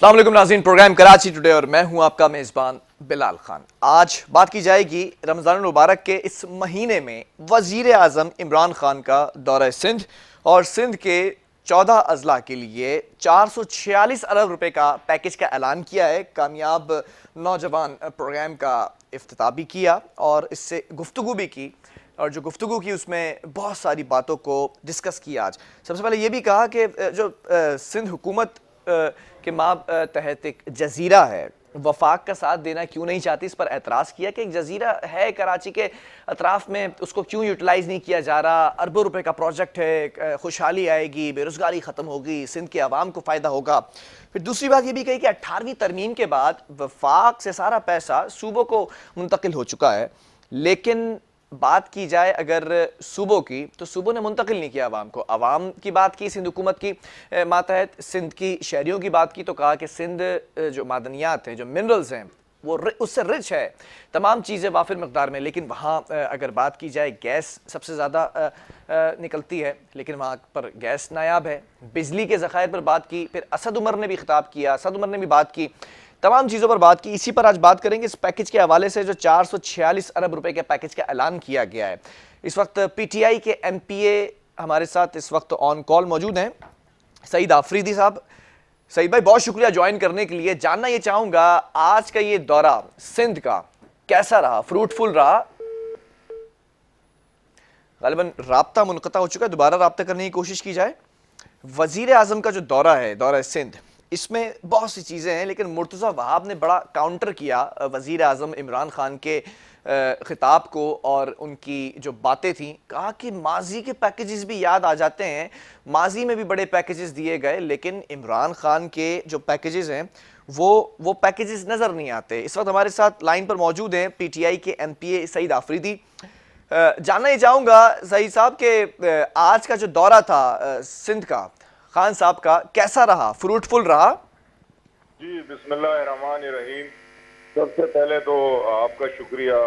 अस्सलाम वालेकुम नाज़रीन, प्रोग्राम कराची टुडे और मैं हूं आपका मेज़बान बिलाल खान। आज बात की जाएगी रमज़ान मुबारक के इस महीने में वज़ीर आज़म इमरान खान का दौरा सिंध और सिंध के 14 अजला के लिए 446 अरब रुपए का पैकेज का ऐलान किया है। कामयाब नौजवान प्रोग्राम का इफ्तिताह भी किया और इससे गुफ्तगू भी की, और जो गुफ्तगू की उसमें बहुत सारी बातों को डिस्कस किया। आज सबसे पहले ये भी कहा कि जो सिंध हुकूमत के तहत एक जजीरा है, वफाक का साथ देना क्यों नहीं चाहती, इस पर एतराज़ किया कि एक जजीरा है कराची के अतराफ़ में, उसको क्यों यूटिलाइज़ नहीं किया जा रहा। अरबों रुपए का प्रोजेक्ट है, खुशहाली आएगी, बेरोज़गारी ख़त्म होगी, सिंध के आवाम को फ़ायदा होगा। फिर दूसरी बात ये भी कही कि 18वीं तरमीम के बाद वफाक से सारा पैसा सूबों को मुंतकिल हो चुका है, लेकिन बात की जाए अगर सूबों की तो सूबों ने मुंतकिल नहीं किया आवाम को। आवाम की बात की सिंध हुकूमत की मातहत, सिंध की शहरियों की बात की तो कहा कि सिंध जो मादनियात हैं, जो मिनरल्स हैं, वो उससे रिच है, तमाम चीज़ें वाफिर मकदार में। लेकिन वहाँ अगर बात की जाए गैस सबसे ज़्यादा निकलती है, लेकिन वहाँ पर गैस नायाब है। बिजली के ज़खायर पर बात की, फिर असद उमर ने भी खिताब किया, असद उमर ने भी बात की, तमाम चीज़ों पर बात की। इसी पर आज बात करेंगे इस पैकेज के हवाले से जो 446 अरब रुपए के पैकेज का ऐलान किया गया है। इस वक्त पीटीआई के एमपीए हमारे साथ इस वक्त ऑन कॉल मौजूद हैं, सईद आफरीदी साहब। सईद भाई, बहुत शुक्रिया ज्वाइन करने के लिए। जानना ये चाहूँगा आज का ये दौरा सिंध का कैसा रहा, फ्रूटफुल रहा? ग़ालिबन राब्ता मुनक़ता हो चुका है, दोबारा राब्ता करने की कोशिश की जाए। वज़ीर आज़म का जो दौरा है, दौरा सिंध, इसमें बहुत सी चीज़ें हैं, लेकिन मुर्तज़ा वहाब ने बड़ा काउंटर किया वज़ीर आज़म इमरान खान के ख़िताब को और उनकी जो बातें थीं। कहा कि माजी के पैकेजेस भी याद आ जाते हैं, माजी में भी बड़े पैकेजेस दिए गए, लेकिन इमरान खान के जो पैकेजेस हैं वो पैकेजेस नज़र नहीं आते। इस वक्त हमारे साथ लाइन पर मौजूद हैं पीटीआई के एमपीए सईद आफरीदी। जानना ये चाहूँगा सईद साहब के आज का जो दौरा था सिंध का, खान साहब का, कैसा रहा, फ्रूटफुल रहा? जी, बिस्मिल्लाहिर्रहमानिर्रहीम। सबसे पहले तो आपका शुक्रिया।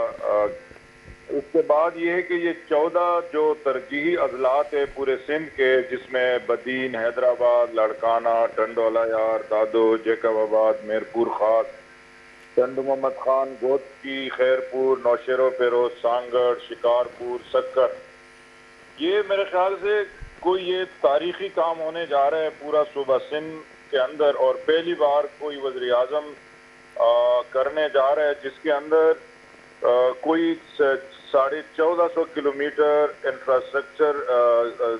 उसके बाद ये है कि ये 14 जो तरजीही अजलात है पूरे सिंध के, जिसमें बदीन, हैदराबाद, लड़काना, टंडोला यार, दादो, जैकबाबाद, मेरपुर खास, चंद मोहम्मद खान, गोदकी, खैरपुर, नौशेरो फेरोज, सांगड़, शिकारपुर, सक्कर, ये मेरे ख्याल से कोई ये तारीखी काम होने जा रहा है पूरा सूबा सिंध के अंदर, और पहली बार कोई वज़ीर आज़म करने जा रहा है जिसके अंदर कोई 1450 किलोमीटर इंफ्रास्ट्रक्चर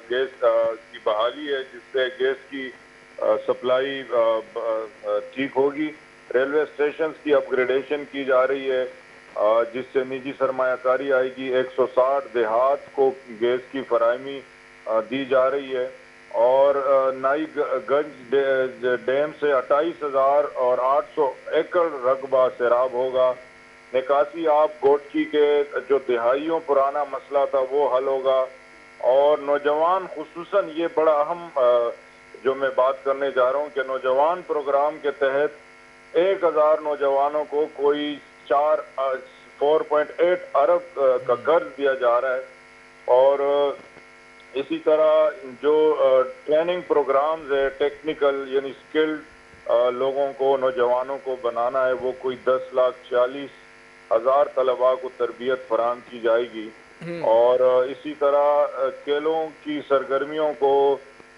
गैस की बहाली है, जिससे गैस की सप्लाई ठीक होगी। रेलवे स्टेशन की अपग्रेडेशन की जा रही है, जिससे निजी सरमायाकारी आएगी। 160 देहात को गैस की फराहमी दी जा रही है, और नाईगंज डैम से 28,800 एकड़ रकबा सैराब होगा। निकासी आब गोटकी के जो दिहाइयों पुराना मसला था वो हल होगा, और नौजवान खुसूसन ये बड़ा अहम जो मैं बात करने जा रहा हूँ कि नौजवान प्रोग्राम के तहत 1000 नौजवानों को कोई 4.8 अरब का कर्ज दिया जा रहा है। और इसी तरह जो ट्रेनिंग प्रोग्राम्स है, टेक्निकल यानी स्किल्ड लोगों को, नौजवानों को बनाना है, वो कोई 10,40,000 तलबा को तरबियत फराहम की जाएगी। और इसी तरह खेलों की सरगर्मियों को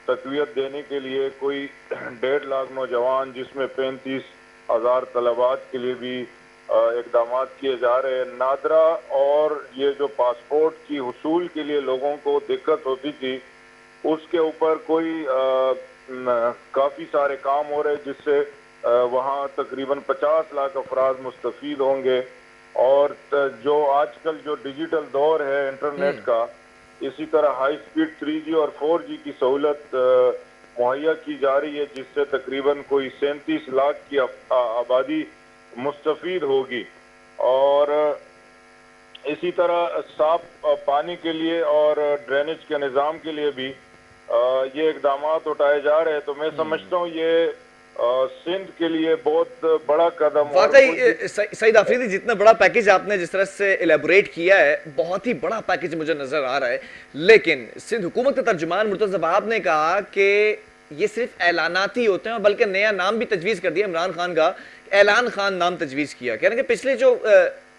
तक़वियत देने के लिए कोई 1.5 लाख नौजवान, जिसमें 35,000 तलबात के लिए भी इकदाम किए जा रहे हैं। नादरा और ये जो पासपोर्ट की हुसूल के लिए लोगों को दिक्कत होती थी, उसके ऊपर कोई काफ़ी सारे काम हो रहे हैं, जिससे वहाँ तकरीबन 50 लाख अफराद मुस्तफ़ीद होंगे। और जो आजकल जो डिजिटल दौर है इंटरनेट का, इसी तरह हाई स्पीड 3G और 4G की सहूलत मुहैया की जा रही है, जिससे तकरीबन कोई 37 लाख की आबादी मुस्तफीद होगी। और इसी तरह साफ पानी के लिए और ड्रेनेज के निज़ाम के लिए भी ये इकदाम उठाए जा रहे हैं। तो मैं समझता हूँ ये सिंध के लिए बहुत बड़ा कदम। वाकई सईद आफरीदी, जितना बड़ा पैकेज आपने जिस तरह से एलेबोरेट किया है, बहुत ही बड़ा पैकेज मुझे नजर आ रहा है, लेकिन सिंध हुकूमत के तर्जुमान मुर्तज़ा वहाब ने कहा कि ये सिर्फ ऐलानात ही होते हैं, और बल्कि नया नाम भी तजवीज़ कर दिया इमरान खान का, ऐलान खान नाम तजवीज़ किया। कह रहे हैं कि पिछले जो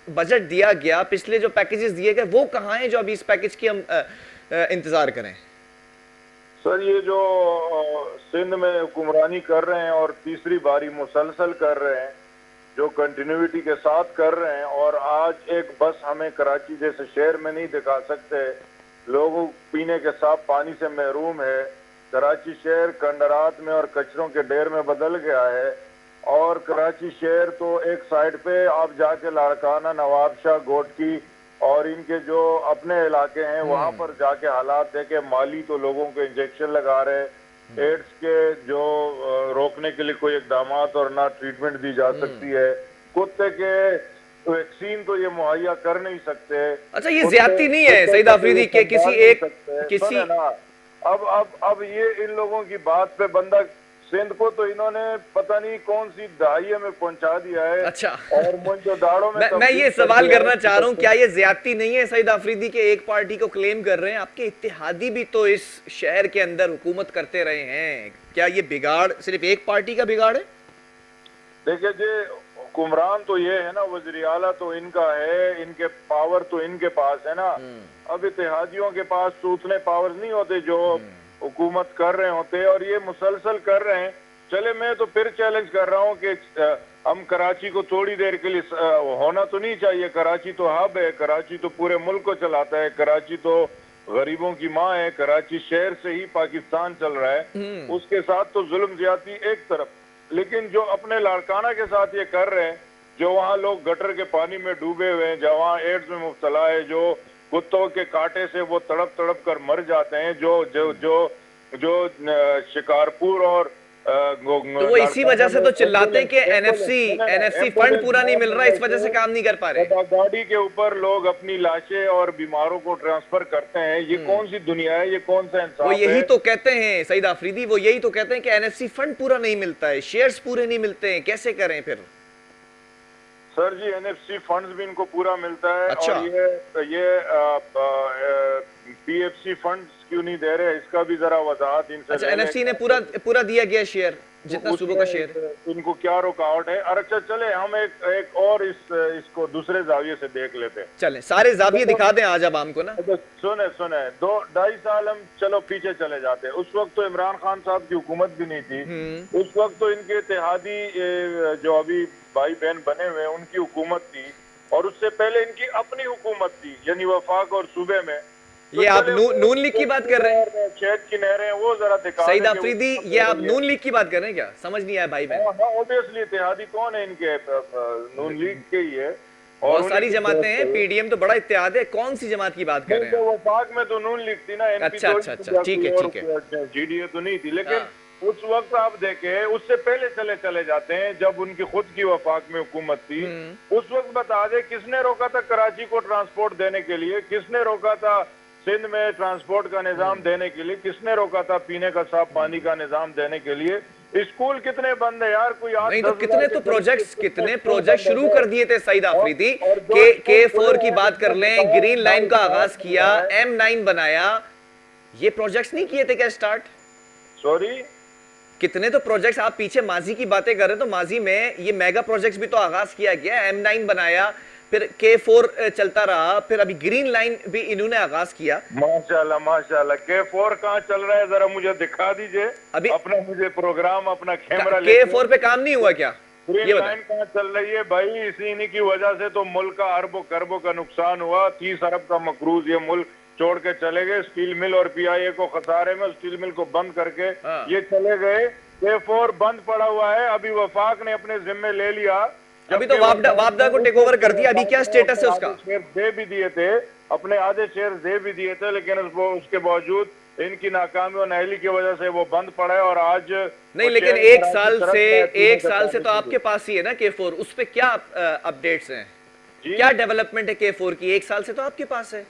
बजट दिया गया, पिछले जो पैकेजेस दिए गए, वो कहाँ हैं जो अभी इस पैकेज की हम इंतज़ार करें? सर ये जो सिंध में हुक्मरानी कर रहे हैं और तीसरी बारी मुसलसल कर रहे हैं, जो कंटिन्यूटी के साथ कर रहे हैं, और आज एक बस हमें कराची जैसे शहर में नहीं दिखा सकते, लोगों पीने के साफ पानी से महरूम है। कराची शहर कंडरात में और कचरों के ढेर में बदल गया है, और कराची शहर तो एक साइड पे आप जाके लाड़काना, नवाब शाह, गोटकी और इनके जो अपने इलाके हैं वहां पर जाके हालात देखे, माली तो लोगों को इंजेक्शन लगा रहे, एड्स के जो रोकने के लिए कोई इकदाम और ना ट्रीटमेंट दी जा सकती है, कुत्ते के वैक्सीन तो ये मुहैया कर नहीं सकते। अच्छा, ये ज्यादती नहीं है सईद आफरीदी के किसी एक किसी अब ये इन लोगों की बात पे बंदा, सिंध को तो इन्होंने पता नहीं कौन सी दहाई में पहुंचा दिया है। अच्छा, और मुझे दाड़ों में मैं ये सवाल करना चाह रहा हूँ, क्या ये ज्यादती नहीं है सईद आफरीदी के एक पार्टी को क्लेम कर रहे हैं? आपके इत्तेहादी भी तो इस शहर के अंदर हुकूमत करते रहे हैं, क्या ये बिगाड़ सिर्फ एक पार्टी का बिगाड़ है? देखिए जी, हुक्मरान तो ये है ना, वज़ीर आला तो इनका है, इनके पावर तो इनके पास है ना। अब इत्तेहादियों के पास तो उतने पावर नहीं होते जो हुकूमत कर रहे होते, और ये मुसलसल कर रहे हैं। चले, मैं तो फिर चैलेंज कर रहा हूँ कि हम कराची को थोड़ी देर के लिए होना तो नहीं चाहिए। कराची तो हब है, कराची तो पूरे मुल्क को चलाता है, कराची तो गरीबों की माँ है, कराची शहर से ही पाकिस्तान चल रहा है। उसके साथ तो जुल्म ज्यादती एक तरफ, लेकिन जो अपने लाड़काना के साथ ये कर रहे हैं, जो वहाँ लोग गटर के पानी में डूबे हुए हैं, जो वहाँ एड्स में मुब्तला है, जो कुत्तों के कांटे से वो तड़प तड़प कर मर जाते हैं, जो जो जो जो शिकारपुर और तो वो इसी वजह से तो चिल्लाते हैं कि एनएफसी फंड पूरा नहीं मिल रहा, इस वजह से काम नहीं कर पा रहे। गाड़ी के ऊपर लोग अपनी लाशें और बीमारों को ट्रांसफर करते हैं, ये कौन सी दुनिया है, ये कौन सा इंसाफ है? वो यही तो कहते हैं सईद आफरीदी, वो यही तो कहते हैं कि एनएफसी फंड पूरा नहीं मिलता है, शेयर्स पूरे नहीं मिलते हैं, कैसे करें फिर? सर जी, एनएफसी फंड्स भी इनको पूरा मिलता है। अच्छा। और ये पीएफसी फंड्स क्यों नहीं दे रहे, इसका भी जरा वजाहत इनसे। अच्छा, एनएफसी ने पूरा दिया गया शेयर, जितना सूबों का शेयर, इनको क्या रुकावट है? और अच्छा चले, हम एक और इसको दूसरे जाविये से देख लेते हैं। चलें, सारे जाविये दिखा दें आज अब हमको ना। सुने 2-2.5 साल हम चलो पीछे चले जाते हैं। उस वक्त तो इमरान खान साहब की हुकूमत भी नहीं थी, उस वक्त तो इनके इत्तेहादी जो अभी भाई बहन बने हुए उनकी हुकूमत थी, और उससे पहले इनकी अपनी हुकूमत थी, यानी वफाक और सूबे में। ये आप नून लीग की बात कर रहे हैं? शहद की नहरें वो जरा दिखा। सईद आफरीदी, ये आप नून लीग की बात कर रहे हैं क्या? समझ नहीं आया भाई बहन। हाँ, ऑब्वियसली इत्तेहादी कौन है इनके? नून लीग के ही है। बहुत सारी जमातें हैं, पीडीएम तो बड़ा इत्तेहाद है, कौन सी जमात की बात कर रहे हैं? वफाक में तो नून लीग थी ना। अच्छा, ठीक है। जीडीए तो नहीं थी, लेकिन उस वक्त आप देखें, उससे पहले चले जाते हैं जब उनकी खुद की वफाक में हुकूमत थी। उस वक्त बता दे किसने रोका था कराची को ट्रांसपोर्ट देने के लिए, किसने रोका था सिंध में ट्रांसपोर्ट का निजाम देने के लिए, किसने रोका था पीने का साफ पानी का निजाम देने के लिए? स्कूल कितने बंद है यार? कोई नहीं तो कितने प्रोजेक्ट शुरू कर दिए थे सईद आफरीदी। K4 की बात कर लें, ग्रीन लाइन का आगाज किया, M9 बनाया, ये प्रोजेक्ट्स नहीं किए थे क्या स्टार्ट? सॉरी, कितने तो प्रोजेक्ट्स, आप पीछे माजी की बातें कर रहे हैं, तो माजी में ये मेगा प्रोजेक्ट्स भी तो आगाज किया गया। M9 बनाया, फिर K4 चलता रहा, फिर अभी ग्रीन लाइन भी इन्होंने आगाज किया। माशाल्लाह माशाल्लाह। K4 कहाँ चल रहा है, जरा मुझे दिखा दीजिए अभी अपना, मुझे प्रोग्राम, अपना कैमरा। K4 पे काम नहीं हुआ क्या? ग्रीन लाइन कहाँ चल रही है भाई? इन्हीं की वजह से तो मुल्क का अरबों खरबों का नुकसान हुआ। 30 अरब का मकरूज ये मुल्क छोड़ के चले गए। स्टील मिल और पीआईए को खसारे में, स्टील मिल को बंद करके ये चले गए। K4 बंद पड़ा हुआ है, अभी वफाक ने अपने जिम्मे ले लिया। अभी तो वापडा को टेक ओवर कर दिया, अभी क्या स्टेटस है उसका? शेयर दे भी दिए थे, अपने आधे शेयर दे भी दिए थे, लेकिन उसके बावजूद इनकी नाकामी और नाअहली की वजह से वो बंद पड़ा है। और आज नहीं, लेकिन एक साल से तो आपके पास ही है ना K4, उस पे क्या अपडेट्स हैं, क्या डेवलपमेंट है K4 की? एक साल से तो आपके पास है।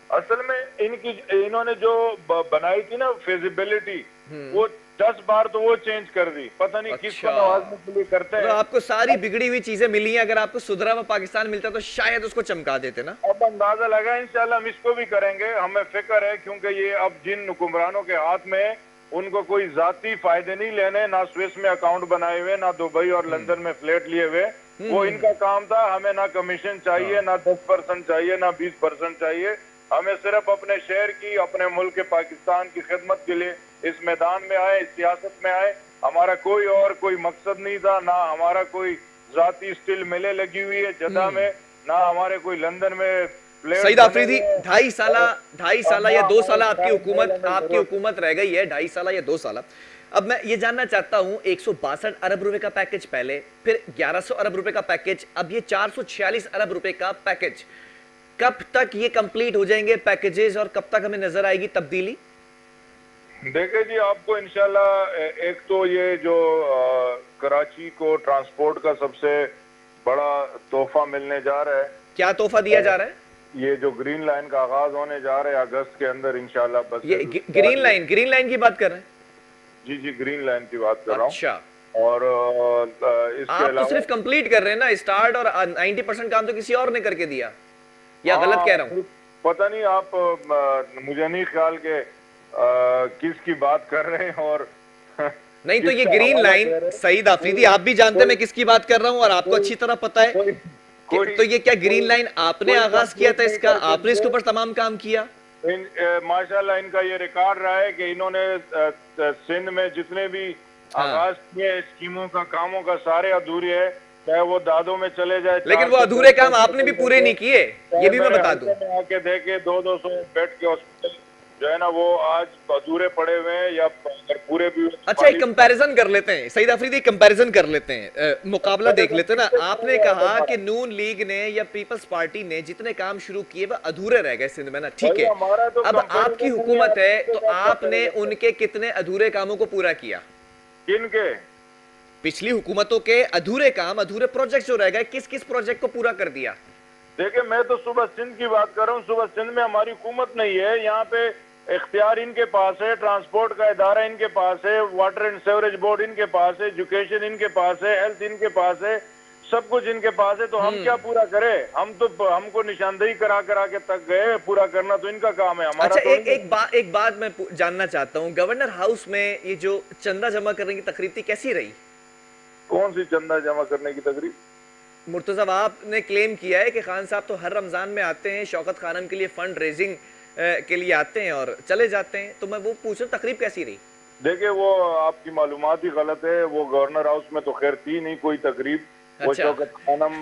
असल में इन्होंने जो बनाई थी ना फिजिबिलिटी, वो 10 बार तो वो चेंज कर दी, पता नहीं किसको नवाजने के लिए करते हैं। तो आपको सारी बिगड़ी हुई चीजें मिली हैं, अगर आपको सुधरा हुआ पाकिस्तान मिलता तो शायद उसको चमका देते ना। अब अंदाजा लगा, इंशाल्लाह हम इसको भी करेंगे, हमें फिक्र है, क्योंकि ये अब जिन हुक्मरानों के हाथ में उनको कोई जाती फायदे नहीं लेने, ना स्विस में अकाउंट बनाए हुए, ना दुबई और लंदन में फ्लैट लिए हुए। वो इनका काम था। हमें ना कमीशन चाहिए, ना 10% चाहिए, ना 20% चाहिए। हमें सिर्फ अपने शहर की, अपने मुल्क के पाकिस्तान की खिदमत के लिए इस मैदान में आए, इस सियासत में आए। हमारा कोई मकसद नहीं था, ना हमारा कोई जाती स्टिल मिले लगी हुई है जद्दा में, ना हमारे कोई लंदन में फ्लैट। सईद आफरीदी, 2.5 साल या 2 साल आपकी हुकूमत रह गई है, 2.5 साल या 2 साल। अब मैं ये जानना चाहता हूं, 162 अरब रुपए का पैकेज पहले, फिर 1100 अरब रुपए का पैकेज, अब ये 446 अरब रुपए का पैकेज, कब तक ये कंप्लीट हो जाएंगे पैकेजेस और कब तक हमें नजर आएगी तब्दीली? देखिए जी, आपको इंशाल्लाह एक तो ये जो कराची को ट्रांसपोर्ट का सबसे बड़ा तोहफा मिलने जा रहा है। क्या तोहफा दिया जा रहा है? ये जो ग्रीन लाइन का आगाज होने जा रहा है अगस्त के अंदर इंशाल्लाह। बस ये ग्रीन लाइन की बात कर रहे हैं? जी जी, ग्रीन लाइन की बात कर रहा हूँ। अच्छा। और इसके आप अलावा तो सिर्फ कंप्लीट कर रहे हैं ना स्टार्ट, और 90% काम तो किसी और ने करके दिया, या गलत कह रहा हूँ? पता नहीं, आप मुझे नहीं ख्याल के किसकी बात कर रहे हैं। और नहीं तो ये ग्रीन लाइन, सईद आफरीदी, आप भी जानते हैं मैं किसकी बात कर रहा हूँ और आपको अच्छी तरह पता है। तो ये क्या ग्रीन लाइन आपने आगाज किया था इसका? आपने इसके ऊपर तमाम काम किया? माशाल्लाह इनका ये रिकॉर्ड रहा है कि इन्होंने सिंध में जितने भी आगाज किए स्कीमों का, कामों का, सारे अधूरे है। चाहे वो दादों में चले जाए, लेकिन वो अधूरे काम आपने भी पूरे नहीं किए, ये भी मैं बता दूं। आके देखे 200 बेड के हॉस्पिटल जो है ना, वो आज अधूरे पड़े हुए हैं, या अगर पूरे भी। अच्छा, एक कंपैरिजन कर लेते हैं सईद आफरीदी, कंपैरिजन कर लेते हैं, मुकाबला देख लेते हैं ना। आपने कहा कि नून लीग ने या पीपल्स पार्टी ने जितने काम शुरू किए वो अधूरे रह गए सिंध में ना, ठीक है। अब आपकी हुकूमत है तो आपने उनके कितने अधूरे कामों को पूरा किया? किनके? पिछली हुकूमतों के अधूरे काम, अधूरे प्रोजेक्ट जो रह गए, किस किस प्रोजेक्ट को पूरा कर दिया? देखिए, मैं तो सुबह सिंध की बात कर रहा हूँ। सुबह सिंध में हमारी हुकूमत नहीं है। यहाँ पे इख्तियार इनके पास है, ट्रांसपोर्ट का इदारा इनके पास है, वाटर एंड सीवरेज बोर्ड इनके पास है, एजुकेशन इनके पास है, हेल्थ इनके पास है, सब कुछ इनके पास है। तो हम क्या पूरा करें? हमको निशानदेही करा करा के तक गए, पूरा करना तो इनका काम है, हमारा। अच्छा, एक बात मैं जानना चाहता हूँ, गवर्नर हाउस में ये जो चंदा जमा करने की तकरीब थी, कैसी रही? कौन सी चंदा जमा करने की तकरीब? मुर्तजा आपने क्लेम किया है कि खान साहब तो हर रमजान में आते हैं, शौकत खानम के लिए फंड रेजिंग के लिए आते हैं और चले जाते हैं, तो मैं वो पूछ रहा हूँ तकरीब कैसी रही? देखिए, वो आपकी मालूमात ही गलत है। वो गवर्नर हाउस में तो खैर थी नहीं कोई तकरीब। वो शौकत खानम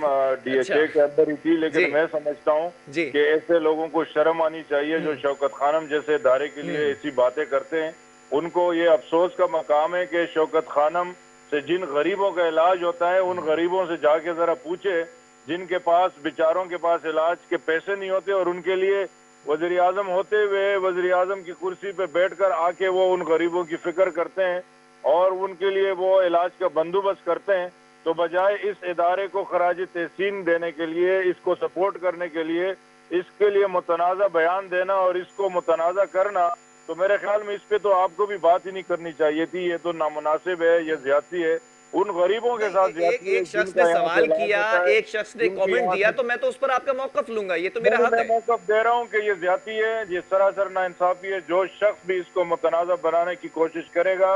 DHA के अंदर ही थी। लेकिन मैं समझता हूँ कि ऐसे लोगों को शर्म आनी चाहिए जो शौकत खानम जैसे इदारे के लिए ऐसी बातें करते हैं। उनको ये अफसोस का मकाम है कि शौकत खानम से जिन गरीबों का इलाज होता है, उन गरीबों से जाके जरा पूछे जिनके पास, बेचारों के पास इलाज के पैसे नहीं होते, और उनके लिए वज़ीर आज़म होते हुए वज़ीर आज़म की कुर्सी पे बैठकर आके वो उन गरीबों की फिक्र करते हैं और उनके लिए वो इलाज का बंदोबस्त करते हैं। तो बजाय इस इदारे को खराज तहसीन देने के लिए, इसको सपोर्ट करने के लिए, इसके लिए मुतनाज़ा बयान देना और इसको मुतनाज़ा करना, तो मेरे ख्याल में इस पे तो आपको भी बात ही नहीं करनी चाहिए थी। ये तो नामुनासिब है, ये ज्यादती है उन गरीबों के साथ। एक शख्स ने सवाल किया, एक शख्स ने कमेंट दिया, तो मैं तो उस पर आपका मौकफ लूंगा, ये तो मेरा हक है। मौकफ दे रहा हूँ कि ये ज्यादती है, ये सरासर नाइंसाफी है। जो शख्स भी इसको मुतनाज़ा बनाने की कोशिश करेगा,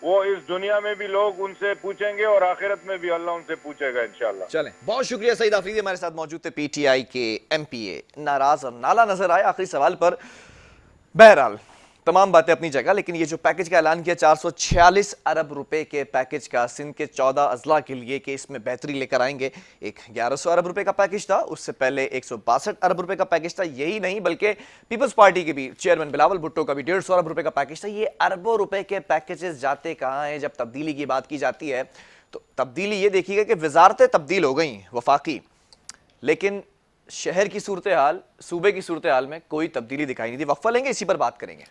वो इस दुनिया में भी लोग उनसे पूछेंगे और आखिरत में भी अल्लाह उनसे पूछेगा इंशाल्लाह। चलें, बहुत शुक्रिया। सईद आफरीदी हमारे साथ मौजूद थे, PTI के MPA, नाराज और नाला नजर आए आखिरी सवाल पर। बहरहाल तमाम बातें अपनी जगह, लेकिन ये जो पैकेज का ऐलान किया 446 अरब रुपए के पैकेज का सिंध के 14 अजला के लिए कि इसमें बेहतरी लेकर आएंगे। एक 1100 अरब रुपए का पैकेज था, उससे पहले 162 अरब रुपए का पैकेज था। यही नहीं बल्कि पीपल्स पार्टी के भी चेयरमैन बिलावल भुट्टो का भी 150 अरब रुपए का पैकेज था। ये अरबों रुपए के पैकेजेस जाते कहाँ हैं? जब तब्दीली की बात की जाती है तो तब्दीली ये देखिएगा कि वजारतें तब्दील हो गई वफाकी, लेकिन शहर की सूरत हाल, सूबे की सूरत हाल में कोई तब्दीली दिखाई नहीं दी। वक्फा लेंगे, इसी पर बात करेंगे।